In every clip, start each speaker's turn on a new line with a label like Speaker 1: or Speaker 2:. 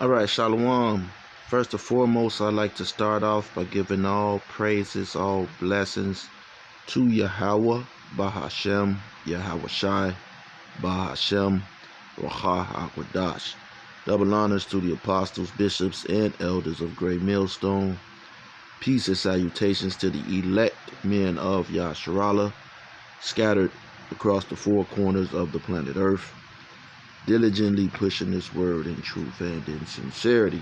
Speaker 1: All right, Shalom. First and foremost, I'd like to start off by giving all praises, all blessings to Yahweh, Bahashem, Yahweh Shai, Bahashem, Raha Akwadash. Double honors to the apostles, bishops, and elders of Great Millstone. Peace and salutations to the elect men of Yasharallah, scattered across the four corners of the planet Earth, diligently pushing this word in truth and in sincerity,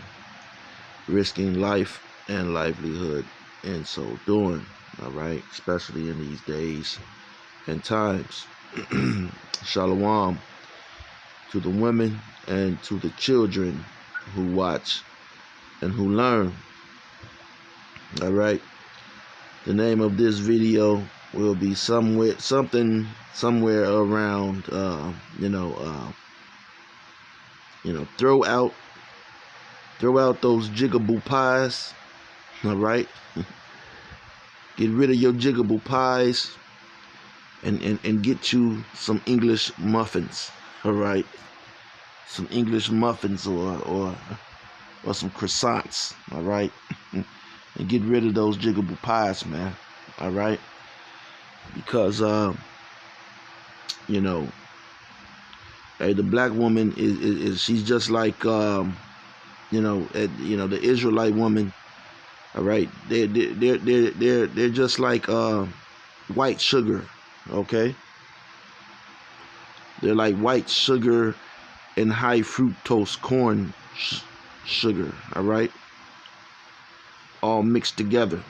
Speaker 1: risking life and livelihood in so doing, all right, especially in these days and times. Shalom to the women and to the children who watch and who learn, all right. The name of this video will be somewhere around throw out those jiggable pies, all right. Get rid of your jiggable pies and get you some English muffins, all right. Some English muffins or some croissants, all right. And get rid of those jiggable pies, man, all right. Because hey, the black woman is she's just like the Israelite woman, all right. They're just like white sugar, okay. They're like white sugar and high fructose corn sugar, all right, all mixed together,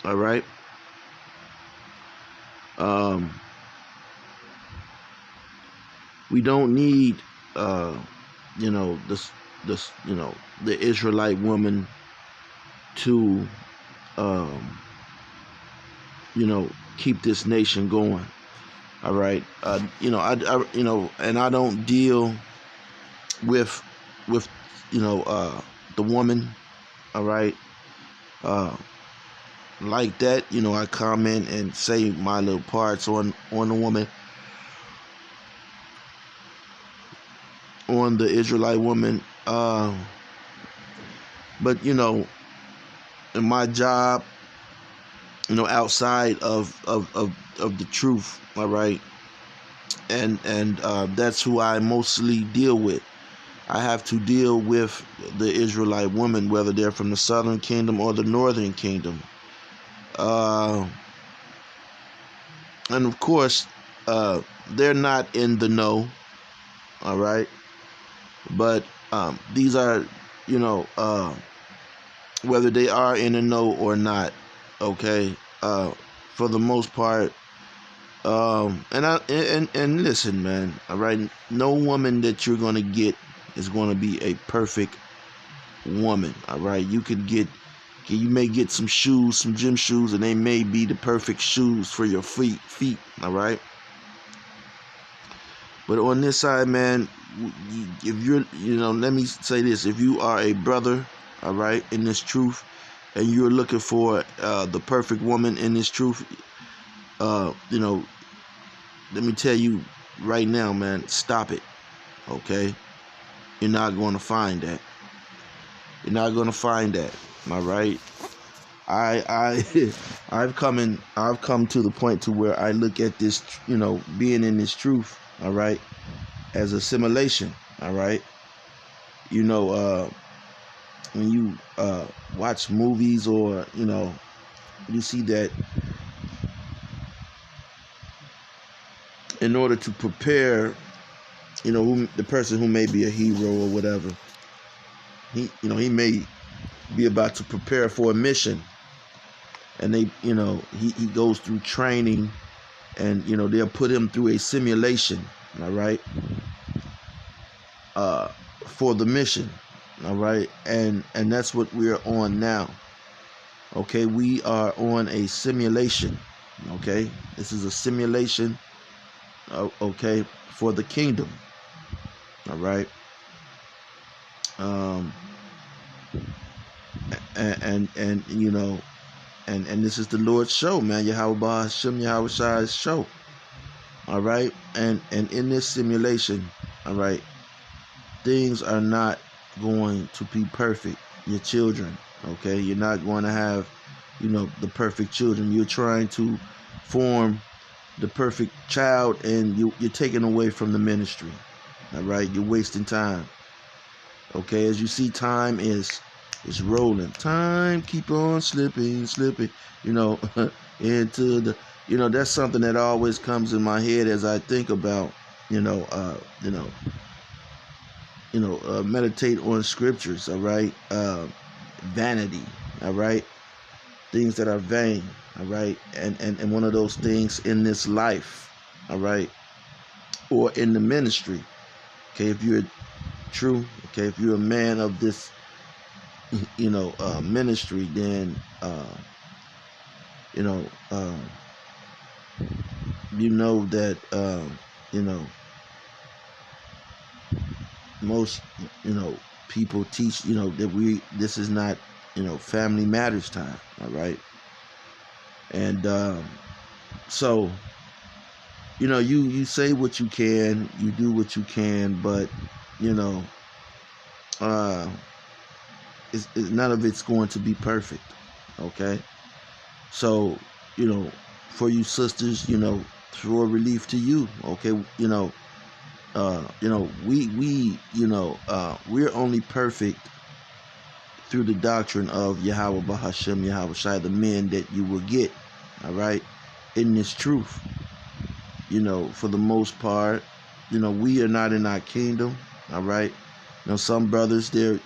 Speaker 1: all right. We don't need the Israelite woman to keep this nation going, all right. And I don't deal with the woman, all right, like that. I comment and say my little parts on the woman, on the Israelite woman, but in my job, outside of the truth, all right, and that's who I mostly deal with. I have to deal with the Israelite women, whether they're from the southern kingdom or the northern kingdom, and of course they're not in the know, all right. But these are, whether they are in the know or not, okay, for the most part. And listen, man, all right. No woman that you're gonna get is gonna be a perfect woman, all right. You may get some shoes, some gym shoes, and they may be the perfect shoes for your feet, all right. But on this side, man, if you're, let me say this: if you are a brother, all right, in this truth, and you're looking for the perfect woman in this truth, let me tell you right now, man, stop it, okay? You're not going to find that. You're not going to find that, all right? I've come to the point to where I look at this, being in this truth, all right, as assimilation, all right. When you watch movies, or you see that in order to prepare, the person who may be a hero or whatever, he may be about to prepare for a mission, and he goes through training, and they'll put him through a simulation, all right, for the mission, all right. And that's what we're on now, okay. We are on a simulation, okay. This is a simulation, okay, for the kingdom, all right. And this is the Lord's show, man. Yahweh Hashem, Yahweh Shai's show, all right. And in this simulation, all right, things are not going to be perfect. Your children, okay? You're not going to have, the perfect children. You're trying to form the perfect child, and you're taking away from the ministry. All right, you're wasting time. Okay, as you see, time is rolling. Time keep on slipping, slipping. You know, into the. That's something that always comes in my head as I think about. Meditate on scriptures. All right, vanity. All right, things that are vain. All right, and one of those things in this life. All right, or in the ministry. Okay, if you're true. Okay, if you're a man of this ministry, then you know um, that most people teach that this is not family matters time. All right, and so you say what you can, you do what you can, but uh, none of it's going to be perfect. Okay, so for you sisters, throw a relief to you. Okay, we're only perfect through the doctrine of Yahweh Bahashem Yahweh Shai, the men that you will get. All right, in this truth, for the most part, we are not in our kingdom. All right, some brothers, they're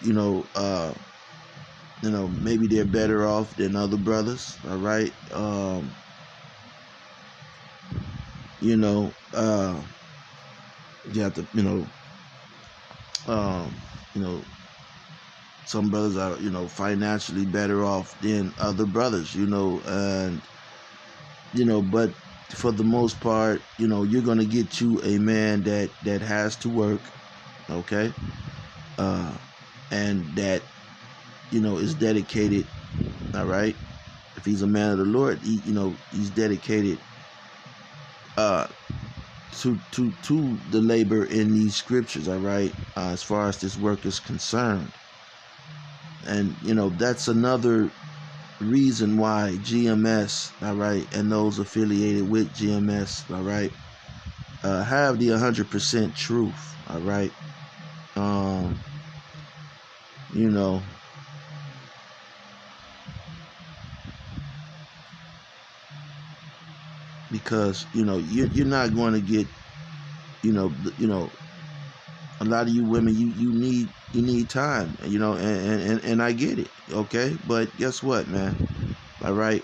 Speaker 1: maybe they're better off than other brothers. All right, you have to um, you know some brothers are financially better off than other brothers, and but for the most part, you're gonna get you a man that has to work. Okay, and that is dedicated. All right, if he's a man of the Lord, he's dedicated to the labor in these scriptures. All right, as far as this work is concerned, and that's another reason why GMS, all right, and those affiliated with GMS, all right, have the 100% truth. All right, um, you know, because you're not going to get a lot of you women, you need time, and I get it. Okay, but guess what, man? All right,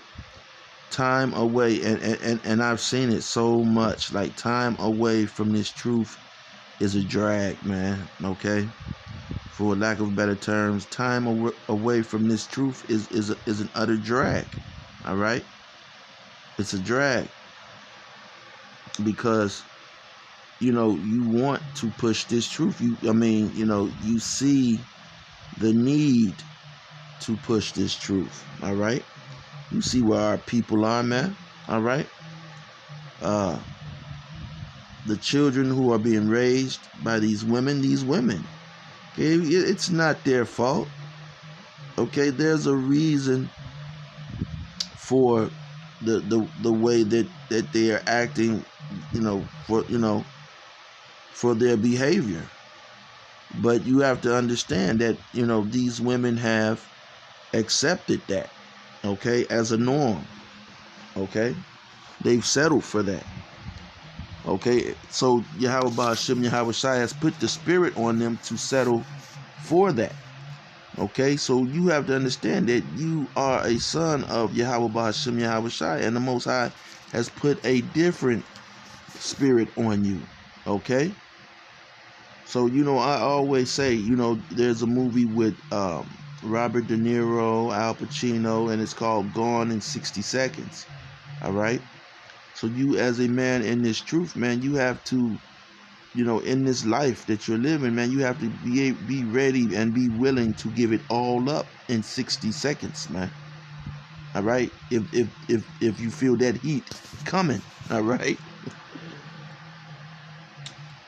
Speaker 1: time away, and I've seen it so much. Like, time away from this truth is a drag, man. Okay, for lack of better terms, time away from this truth is an utter drag. All right, it's a drag because you want to push this truth. You see the need to push this truth. All right, you see where our people are, man. All right, the children who are being raised by these women. Okay, it's not their fault. Okay, there's a reason for the way that they are acting, for their behavior. But you have to understand that these women have accepted that, okay, as a norm. Okay, they've settled for that. Okay, so Yahweh Ba'ashem Yahweh Shai has put the spirit on them to settle for that. Okay, so you have to understand that you are a son of Yahweh Ba'ashem Yahweh Shai, and the Most High has put a different spirit on you. Okay, so I always say, there's a movie with Robert De Niro, Al Pacino, and it's called Gone in 60 Seconds. All right, so you, as a man in this truth, man, you have to, in this life that you're living, man, you have to be ready and be willing to give it all up in 60 seconds, man. All right, if you feel that heat coming, all right.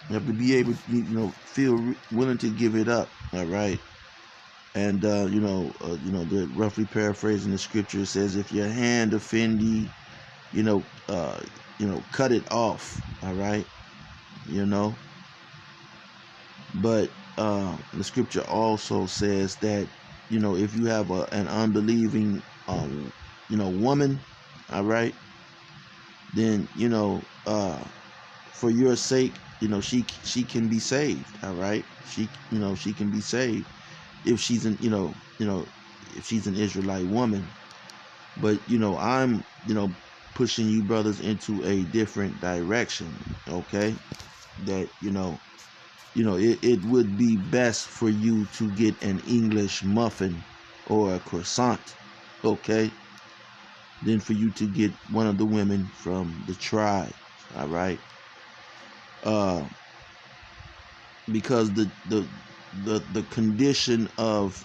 Speaker 1: You have to be able to, feel willing to give it up. All right. And the roughly paraphrasing the scripture, says, if your hand offend thee, you know, uh, cut it off. All right. You know. But the scripture also says that, if you have an unbelieving, woman, all right, then, for your sake, she can be saved. All right. She can be saved if she's if she's an Israelite woman. But, I'm, pushing you brothers into a different direction. Okay. That, it would be best for you to get an English muffin or a croissant, okay, than for you to get one of the women from the tribe. All right. Because the condition of,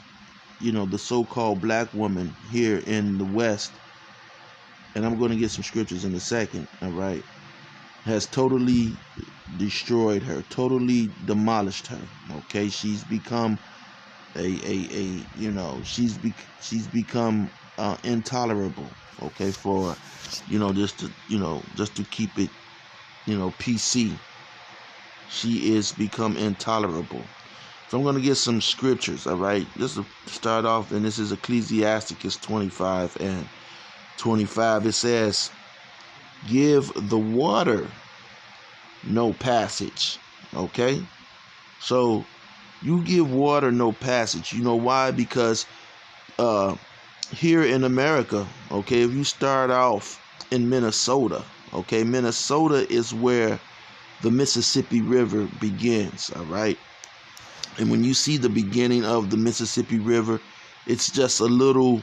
Speaker 1: the so-called black woman here in the West, and I'm going to get some scriptures in a second, all right, has totally destroyed her, totally demolished her. Okay, she's become she's become intolerable. Okay, for just to keep it PC. She is become intolerable. So I'm going to get some scriptures. All right, just to start off, and this is Ecclesiasticus 25 and 25. It says, "Give the water no passage." Okay, so you give water no passage. You know why? Because here in America, okay, if you start off in Minnesota, okay, Minnesota is where the Mississippi River begins. All right, and when you see the beginning of the Mississippi River, it's just a little,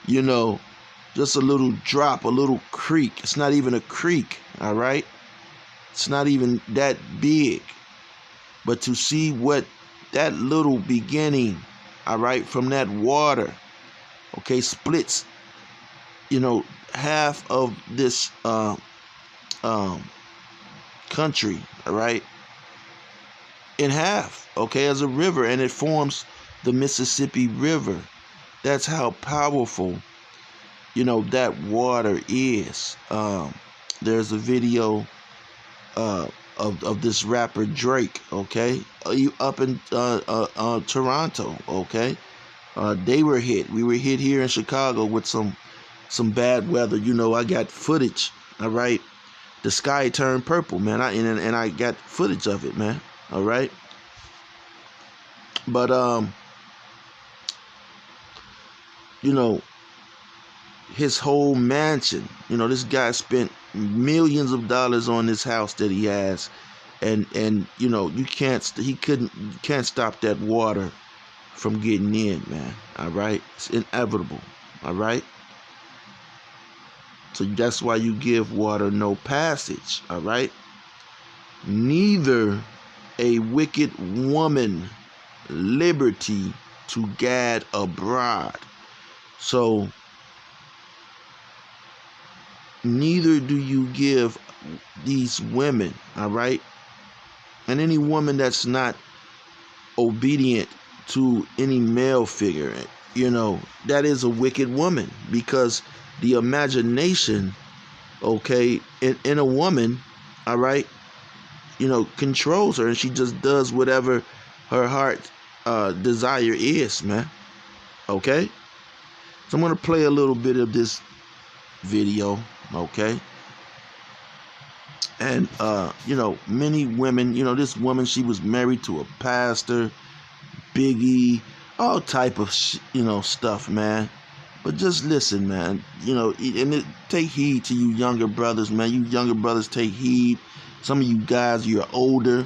Speaker 1: just a little drop, a little creek. It's not even a creek. All right, it's not even that big. But to see what that little beginning, all right, from that water, okay, splits, half of this country, all right, in half, okay, as a river, and it forms the Mississippi River. That's how powerful, that water is. There's a video of this rapper Drake, okay, up in Toronto, okay. They were hit. We were hit here in Chicago with some bad weather. I got footage. All right, the sky turned purple, man. I got footage of it, man. All right, but his whole mansion. This guy spent millions of dollars on this house that he has, and you can't stop that water from getting in, man. All right, it's inevitable. All right, so that's why you give water no passage. All right, neither a wicked woman liberty to gad abroad. So neither do you give these women, all right, and any woman that's not obedient to any male figure, that is a wicked woman, because the imagination, okay, in a woman, all right, controls her, and she just does whatever her heart desire is, man. Okay, so I'm gonna play a little bit of this video, okay. And many women, this woman, she was married to a pastor, Biggie, all type of stuff, man. But just listen, man, and take heed to you younger brothers, man. You younger brothers, take heed. Some of you guys, you're older,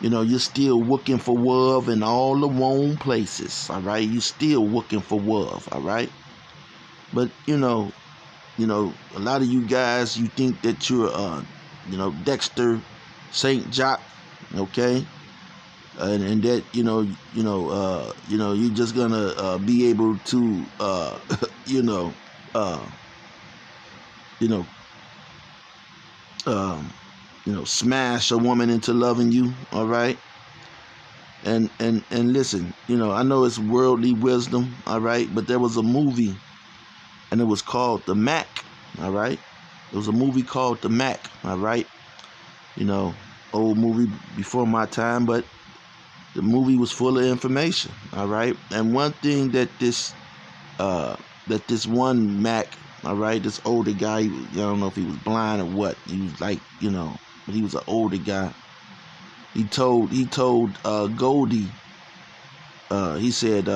Speaker 1: you're still looking for love in all the wrong places. All right, you're still looking for love. All right, but a lot of you guys, you think that you're Dexter St. Jock, okay, and that you're just gonna be able to smash a woman into loving you, all right? And listen, I know it's worldly wisdom, all right, but there was a movie and it was called The Mac, all right? It was a movie called The Mac, all right? Old movie before my time, but the movie was full of information, all right? And one thing that this one Mac, all right, this older guy, I don't know if he was blind or what, he was like, but he was an older guy. He told Goldie, he said,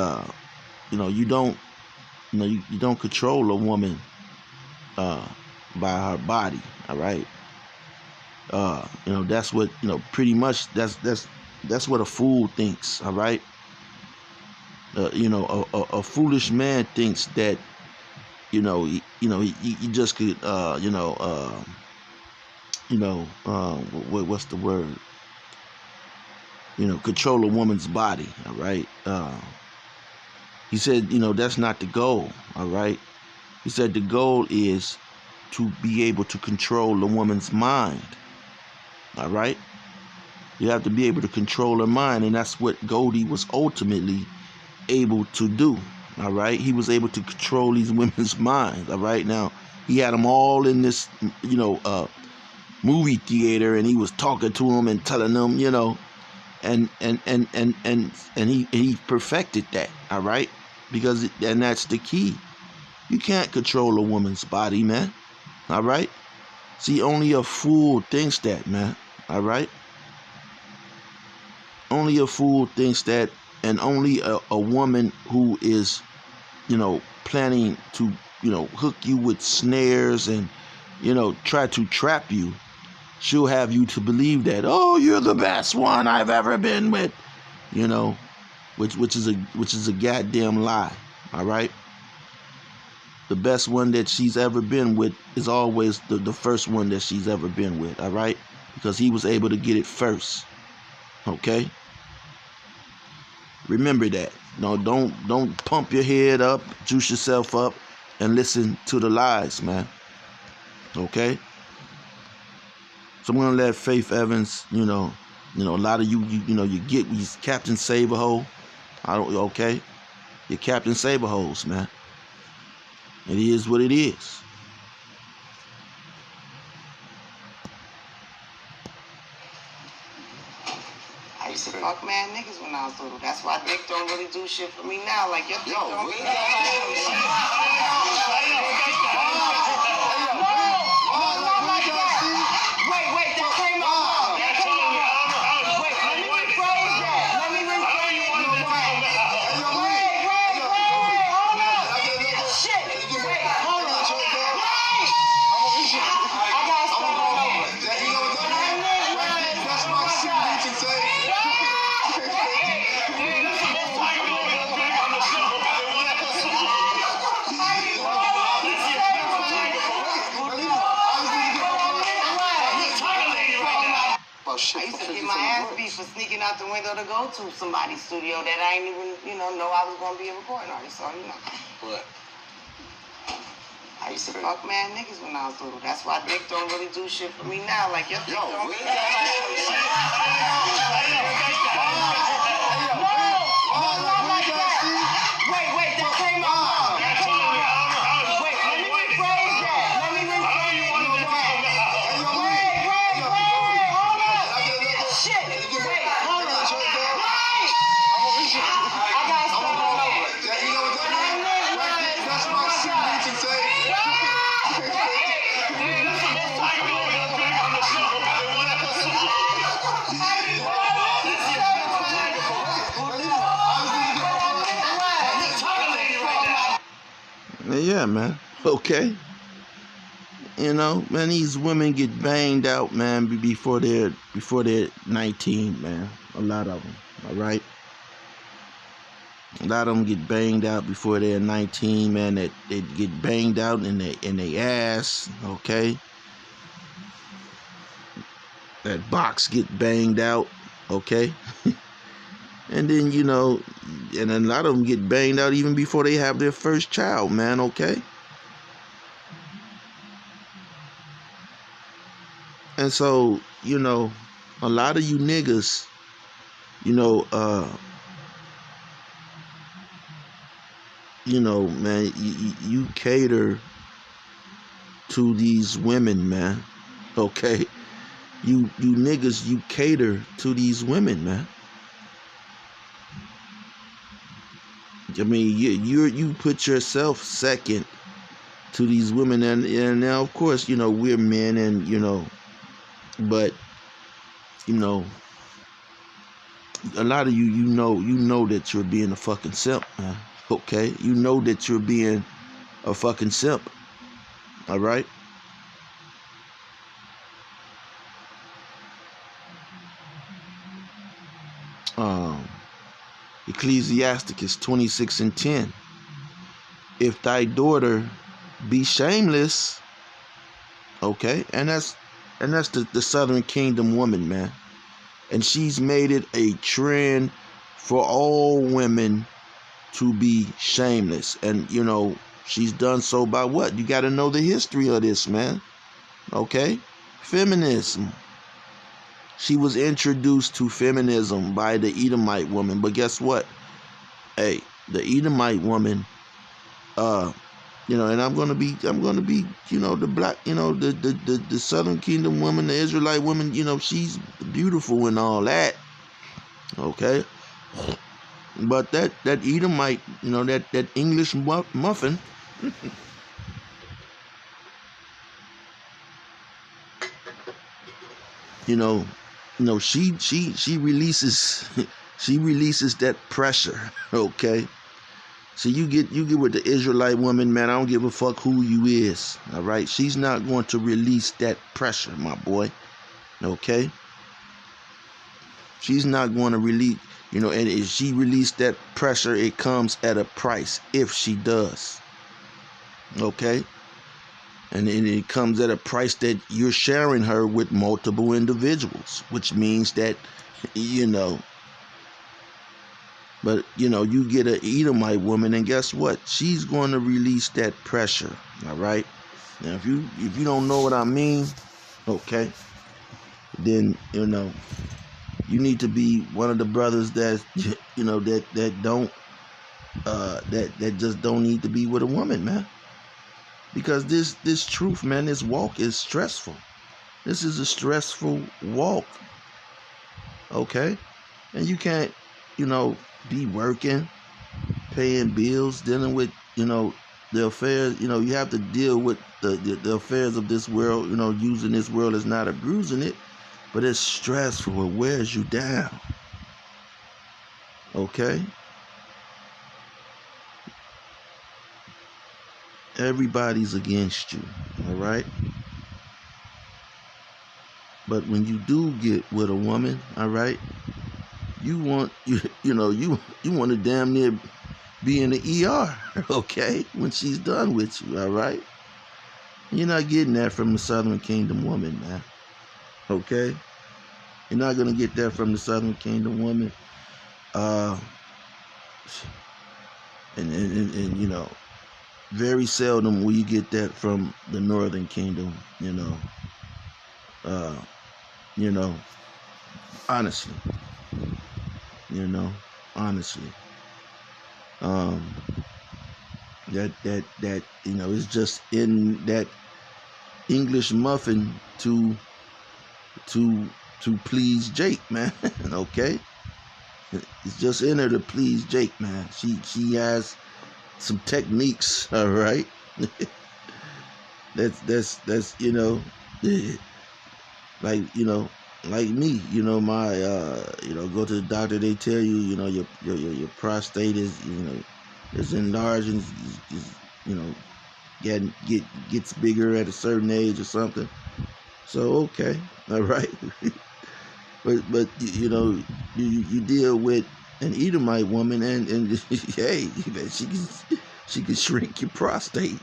Speaker 1: you don't control a woman by her body, all right? That's what, pretty much that's what a fool thinks, all right? A foolish man thinks that he just could what's the word, control a woman's body, all right? He said, that's not the goal, all right? He said the goal is to be able to control a woman's mind, all right? You have to be able to control her mind, and that's what Goldie was ultimately able to do, all right? He was able to control these women's minds, all right? Now, he had them all in this, movie theater, and he was talking to them and telling them, and he perfected that, all right? And that's the key. You can't control a woman's body, man, all right? See, only a fool thinks that, man, all right? Only a fool thinks that, and only a woman who is, planning to, hook you with snares and, try to trap you, she'll have you to believe that, oh, you're the best one I've ever been with, which is a goddamn lie, all right? The best one that she's ever been with is always the first one that she's ever been with, all right? Because he was able to get it first, okay? Remember that. No, don't pump your head up, juice yourself up, and listen to the lies, man. Okay? So I'm gonna let Faith Evans, a lot of you get these Captain Saberho. Okay? You're Captain Saberhoes, man. It is what it is.
Speaker 2: I used to fuck mad niggas when I was little. That's why dick don't really do shit for me now. Like, your dick don't really do shit. Wait, that came out. Wait, let me rephrase that. Wait, hold up. Shit. Wait, hold up. I gotta start all over. That's my CV to say. I used to get my ass beat for sneaking out the window to go to somebody's studio that I ain't even, know I was going to be a recording artist. So, What? I used to fuck mad niggas when I was little. That's why dick don't really do shit for me now. Like, your dick don't really do shit. Wait, that came out. Wait, let me rephrase that. Hold up. Shit. Wait, hold up. I gotta start all over. That's my CV to say.
Speaker 1: Yeah, man. Okay. Man, these women get banged out, man, before they're 19, man. A lot of them, all right? A lot of them get banged out before they're 19, man. That they get banged out in their ass, okay? That box get banged out, okay? And then, and a lot of them get banged out even before they have their first child, man, okay? And so, you know, a lot of you niggas, man, you cater to these women, man. Okay? You niggas, you cater to these women, man. I mean, you put yourself second to these women, and now, of course, we're men, and but a lot of you know that you're being a fucking simp, man. Okay, you know that you're being a fucking simp. All right. Ecclesiasticus 26:10. If thy daughter be shameless, okay, and that's the Southern Kingdom woman, man, and she's made it a trend for all women to be shameless, and she's done so by what? You got to know the history of this, man. Okay, feminism. She was introduced to feminism by the Edomite woman, but guess what? Hey, the Edomite woman, and I'm gonna be, the black, the Southern Kingdom woman, the Israelite woman, she's beautiful and all that. Okay, but that Edomite, that English muffin, she releases she releases that pressure. Okay. So you get with the Israelite woman, man. I don't give a fuck who you is. All right. She's not going to release that pressure, my boy. Okay. She's not going to release, and if she released that pressure, it comes at a price if she does. Okay. And it comes at a price that you're sharing her with multiple individuals, which means that, but you get an Edomite woman, and guess what? She's going to release that pressure. All right. Now, if you don't know what I mean, okay, then you need to be one of the brothers that that don't that just don't need to be with a woman, man. Because this truth, man, this walk is stressful. This is a stressful walk. Okay, and you can't be working, paying bills, dealing with the affairs. You have to deal with the affairs of this world. Using this world is not abusing it, but it's stressful. It wears you down. Okay. Everybody's against you. All right. But when you do get with a woman, all right, you want you want to damn near be in the ER, okay, when she's done with you, all right? You're not getting that from the Southern Kingdom woman, man. Okay? You're not gonna get that from the Southern Kingdom woman. And very seldom will you get that from the Northern Kingdom, honestly. Honestly. That it's just in that English muffin to please Jake, man. Okay, it's just in her to please Jake, man. She has some techniques, all right. that's like like me, my go to the doctor. They tell you, your prostate is enlarged and gets bigger at a certain age or something. So okay, all right. but you deal with an Edomite woman, and hey, man, she can shrink your prostate.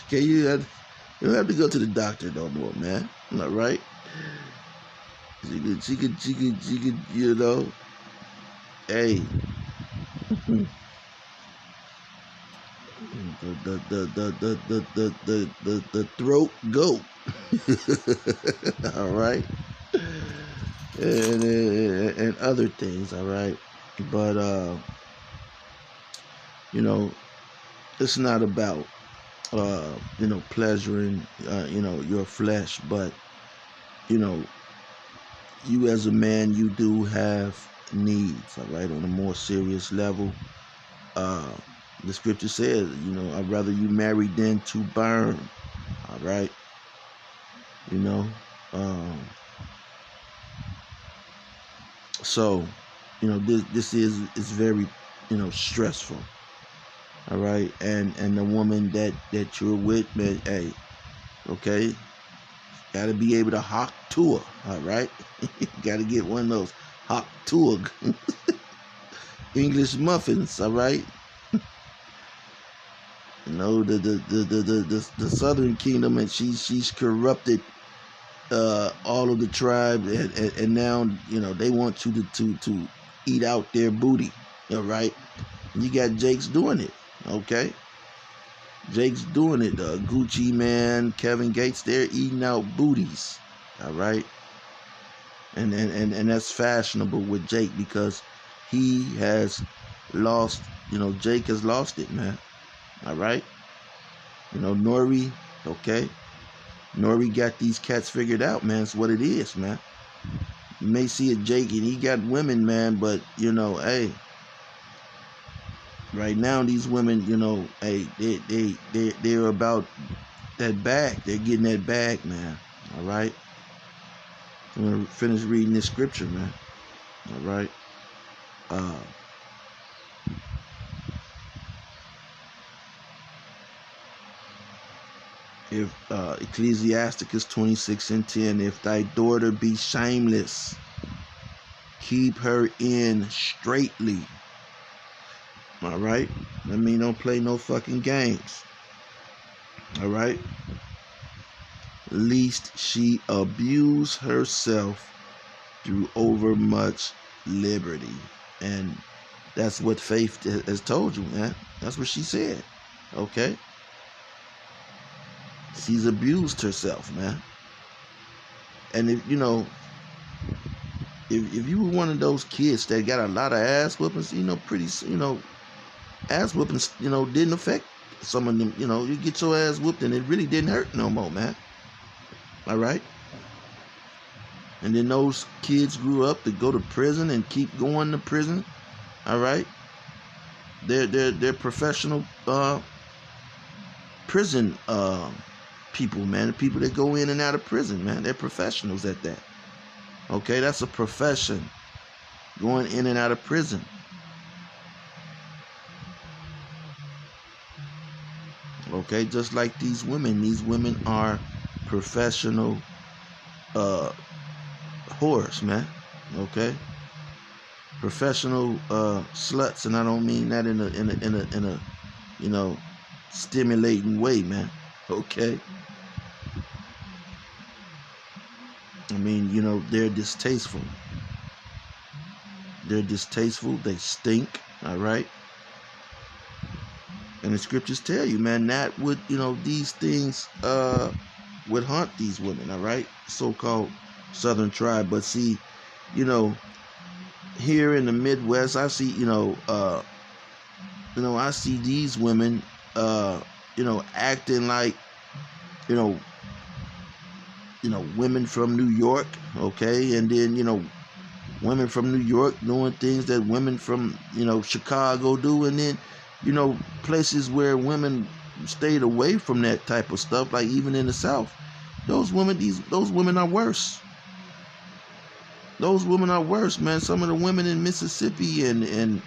Speaker 1: Okay, you don't have to go to the doctor no more, man. All right. She could, hey. The throat goat. All right, and other things. All right, but it's not about pleasuring your flesh, but you know you as a man, you do have needs. All right, on a more serious level. Uh, the scripture says, I'd rather you marry than to burn. All right, you know. Um, so, this is very, stressful. All right, and the woman that you're with, man, hey, okay, got to be able to hawk to her. All right, got to get one of those hawk to her English muffins. All right. The Southern Kingdom, and she's corrupted all of the tribe, and now they want you to eat out their booty. All right, and you got Jake's doing it. Okay, Jake's doing it. Gucci Man, Kevin Gates, they're eating out booties. All right, and that's fashionable with Jake because he has lost. Jake has lost it, man. All right. Nori, okay. Nori got these cats figured out, man. It's what it is, man. You may see a Jake and he got women, man, but hey, right now these women, hey, they're about that bag. They're getting that bag, man. All right. I'm gonna finish reading this scripture, man. All right. If Ecclesiasticus 26:10, if thy daughter be shameless, keep her in straightly. All right. I mean, don't play no fucking games. All right. Lest she abuse herself through overmuch liberty. And that's what Faith has told you, man. That's what she said. Okay. She's abused herself, man. And if if you were one of those kids that got a lot of ass whoopings, ass whoopings, didn't affect some of them. You get your ass whooped and it really didn't hurt no more, man. All right. And then those kids grew up to go to prison and keep going to prison. All right. They're professional prison people, man. The people that go in and out of prison, man. They're professionals at that. Okay, that's a profession. Going in and out of prison. Okay, just like these women are professional whores, man. Okay, professional sluts, and I don't mean that in a stimulating way, man. Okay, I mean they're distasteful. They're distasteful. They stink. All right. And the scriptures tell you, man, that would, these things would haunt these women, all right? So-called Southern tribe. But see, here in the Midwest, I see, I see these women, acting like, women from New York, okay? And then, women from New York doing things that women from, Chicago do. And then, places where women stayed away from that type of stuff, like even in the South, those women are worse. Those women are worse, man. Some of the women in Mississippi and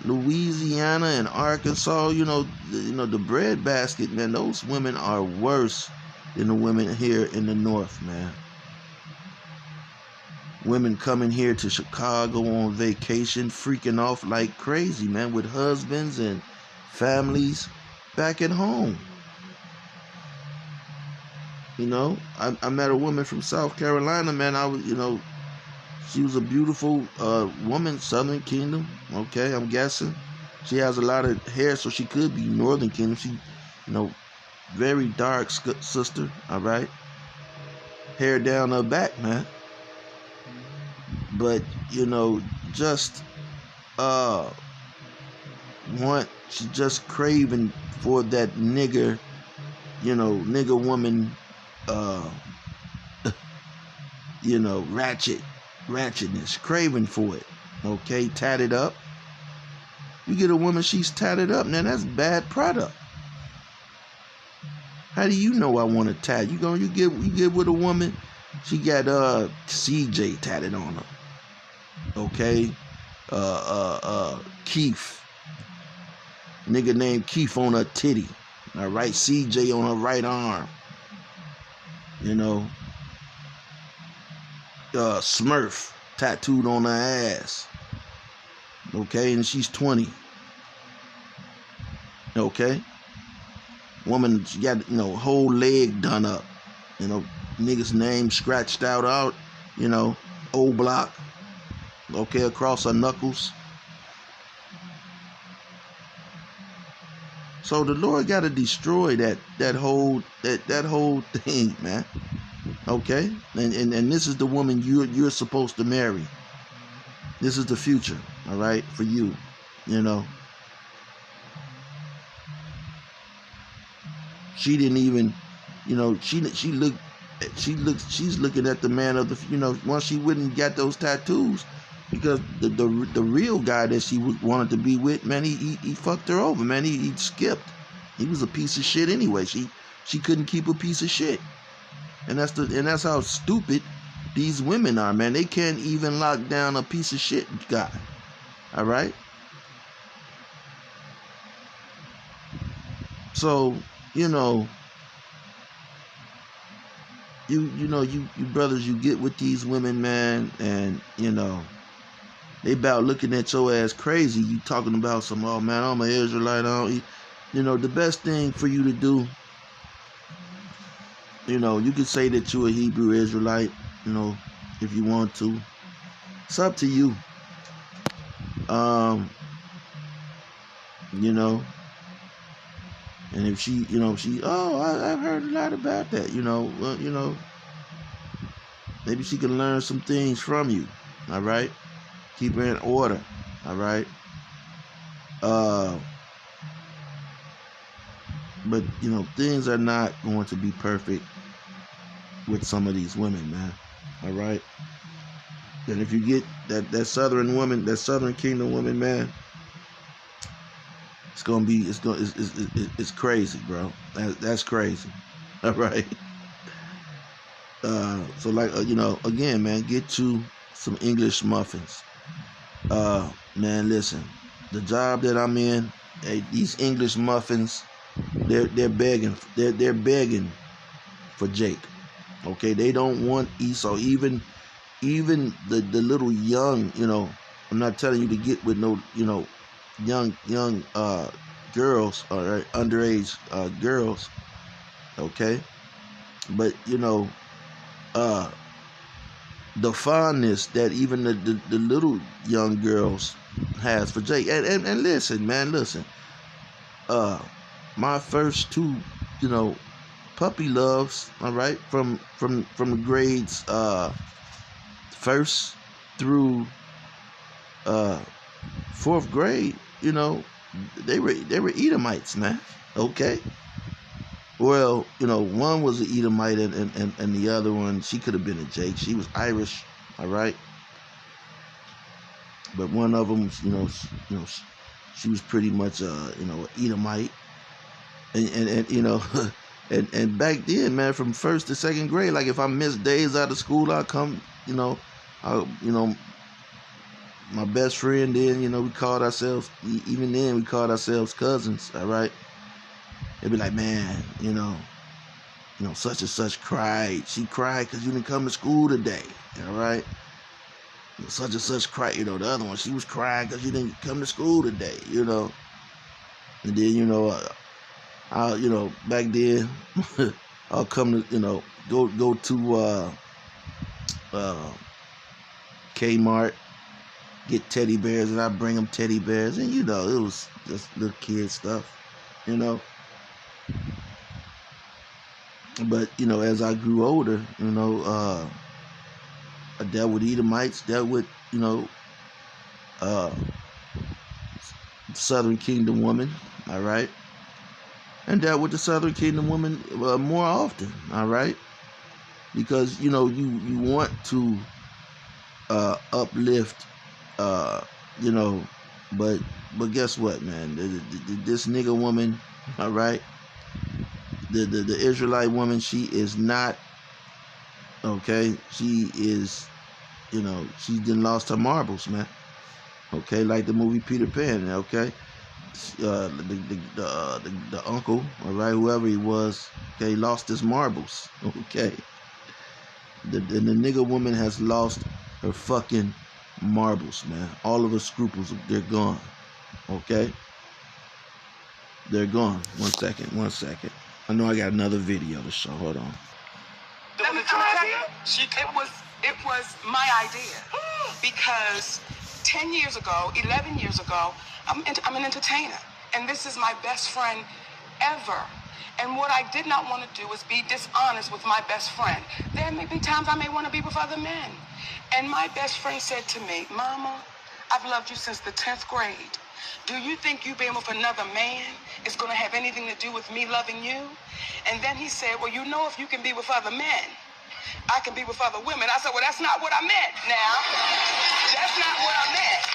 Speaker 1: Louisiana and Arkansas, the breadbasket, man, those women are worse than the women here in the North, man. Women coming here to Chicago on vacation, freaking off like crazy, man, with husbands and families back at home. I met a woman from South Carolina, man. I was, she was a beautiful woman, Southern Kingdom. Okay, I'm guessing. She has a lot of hair, so she could be Northern Kingdom. She, very dark sister. All right, hair down her back, man. But just she's just craving for that nigger, nigger woman, ratchetness, craving for it. Okay, tatted up. You get a woman, she's tatted up, man, that's bad product. How do you know I want to tat? You get with a woman, she got CJ tatted on her. Okay? Keith. Nigga named Keith on her titty. Alright, CJ on her right arm. Smurf tattooed on her ass. Okay, and she's 20. Okay? Woman, she got, whole leg done up. Nigga's name scratched out, O block. Okay, across her knuckles. So the Lord got to destroy that whole thing, man. Okay? And this is the woman you're supposed to marry. This is the future, all right, for you, She didn't even, she's looking at the man of the, once she wouldn't get those tattoos, because the real guy that she wanted to be with, man, he fucked her over, man. He skipped. He was a piece of shit anyway. She couldn't keep a piece of shit, and that's how stupid these women are, man. They can't even lock down a piece of shit guy. All right. So you brothers, you get with these women, man, and they about looking at your ass crazy. You talking about some, oh man, I'm an Israelite. I don't eat. The best thing for you to do, you can say that you're a Hebrew Israelite, if you want to. It's up to you. And if she, I've heard a lot about that, maybe she can learn some things from you, all right? Keep her in order, all right? But, things are not going to be perfect with some of these women, man, all right? And if you get that Southern woman, that Southern Kingdom woman, man, it's crazy, bro. That's crazy. All right. So again, man, get you some English muffins. Man, listen, the job that I'm in, these English muffins, they're begging for Jake. Okay, they don't want Esau. Even the little young, I'm not telling you to get with no, young girls, all right, underage girls, okay, but the fondness that even the little young girls has for Jake, and listen, man, my first two, puppy loves, all right, from the grades first through fourth grade, they were Edomites, man. Okay. Well, one was an Edomite, and the other one, she could have been a Jake. She was Irish, all right. But one of them, she was pretty much an Edomite, and and back then, man, from first to second grade, like if I missed days out of school, I'd come, my best friend then, we called ourselves, even then we called ourselves cousins, all right? They'd be like, man, such and such cried. She cried because you didn't come to school today, all right? Such and such cried, the other one, she was crying because you didn't come to school today, And then, I'll, back then, I'll come to, go to Kmart, get teddy bears, and I bring them teddy bears, and it was just little kid stuff, you know. But as I grew older, I dealt with Edomites, dealt with uh, Southern Kingdom women, all right, and dealt with the Southern Kingdom women more often, all right, because you want to uplift, but guess what, man? This nigga woman, all right, the Israelite woman, she is not okay. She is, she done lost her marbles, man. Okay, like the movie Peter Pan. Okay, the uncle, all right, whoever he was, okay, lost his marbles. Okay, the nigga woman has lost her fucking marbles, man. All of her scruples, they're gone. Okay, they're gone. One second. I know I got another video to show. Hold on.
Speaker 2: Let me tell you, it was my idea because 10 years ago, 11 years ago, I'm an entertainer, and this is my best friend ever. And what I did not want to do was be dishonest with my best friend. There may be times I may want to be with other men. And my best friend said to me, Mama, I've loved you since the 10th grade. Do you think you being with another man is going to have anything to do with me loving you? And then he said, well, if you can be with other men, I can be with other women. I said, well, that's not what I meant now. That's not what I meant.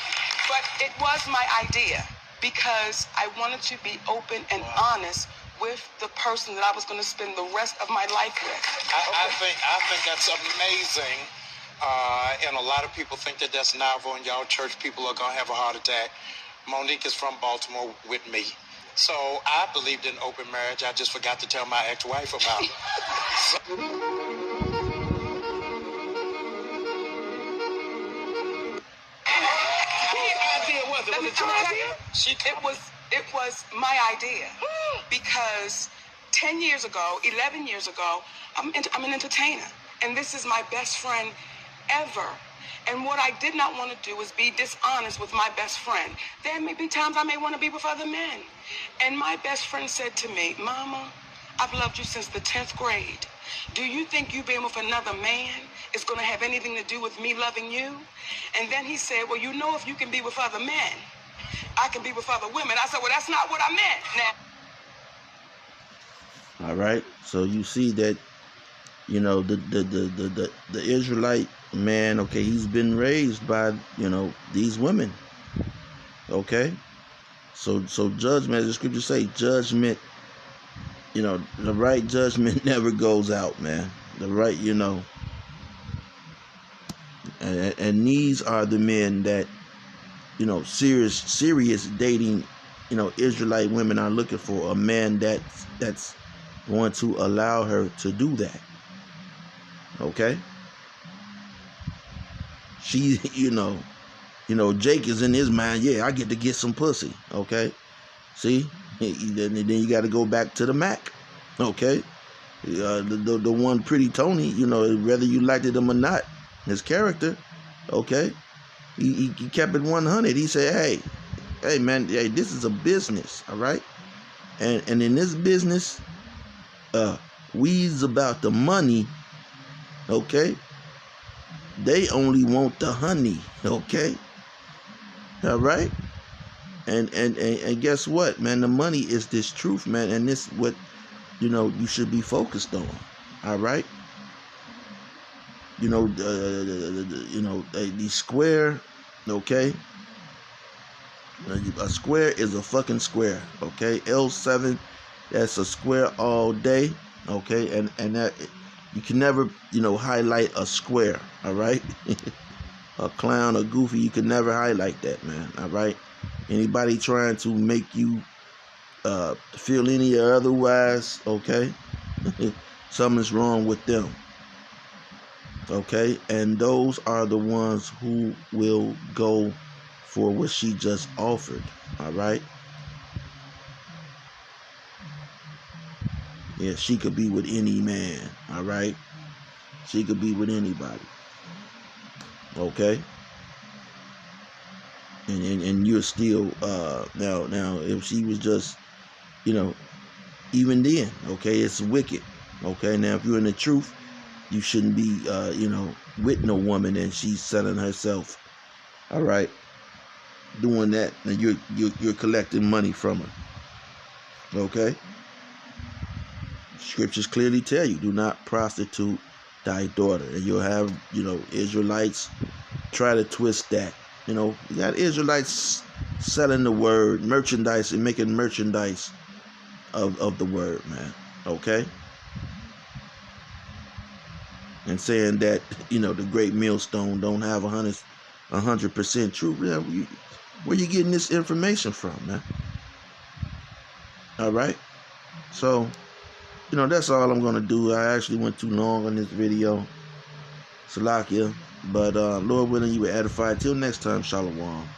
Speaker 2: But it was my idea because I wanted to be open and honest with the person that I was going to spend the rest of my life with.
Speaker 3: I think that's amazing. And a lot of people think that that's novel, and y'all church people are going to have a heart attack. Monique is from Baltimore with me. So I believed in open marriage. I just forgot to tell my ex-wife about it.
Speaker 2: It was my idea because 10 years ago, 11 years ago, I'm an entertainer, and this is my best friend ever. And what I did not want to do was be dishonest with my best friend. There may be times I may want to be with other men. And my best friend said to me, Mama, I've loved you since the 10th grade. Do you think you being with another man is going to have anything to do with me loving you? And then he said, well, if you can be with other men, I can be with other women. I said, well, that's not what I meant. Now.
Speaker 1: All right. So you see that, the Israelite man, okay, he's been raised by, these women. Okay. So judgment, as the scriptures say, judgment, the right judgment never goes out, man. The right, and these are the men that, serious dating, Israelite women are looking for a man that's going to allow her to do that. Okay? She, Jake is in his mind, yeah, I get to get some pussy. Okay? See? Then you got to go back to the Mac. Okay? The one Pretty Tony, whether you liked it or not, his character, okay? He kept it 100. He said, hey, man, hey, this is a business, all right? And in this business, we's about the money, okay? They only want the honey, okay? All right? And guess what, man? The money is this truth, man, and this what you should be focused on. All right? The square, okay? A square is a fucking square, okay? L7, that's a square all day, okay? And that you can never, highlight a square, all right? A clown, a goofy, you can never highlight that, man, all right? Anybody trying to make you feel any otherwise, okay? Something's wrong with them, okay? And those are the ones who will go for what she just offered, all right? Yeah, she could be with any man, all right? She could be with anybody, okay? and you're still now if she was just, you know, even then, okay, it's wicked. Okay, now if you're in the truth, you shouldn't be with no woman and she's selling herself, all right, doing that, and you're collecting money from her. Okay, scriptures clearly tell you, do not prostitute thy daughter. And you'll have, Israelites try to twist that. You got Israelites selling the word, merchandise, and making merchandise of the word, man. Okay, and saying that, the great millstone don't have 100% truth. Where you getting this information from, man? All right, so that's all I'm gonna do. I actually went too long on this video, Salakia, but Lord willing, you were edified. Till next time, Shalom.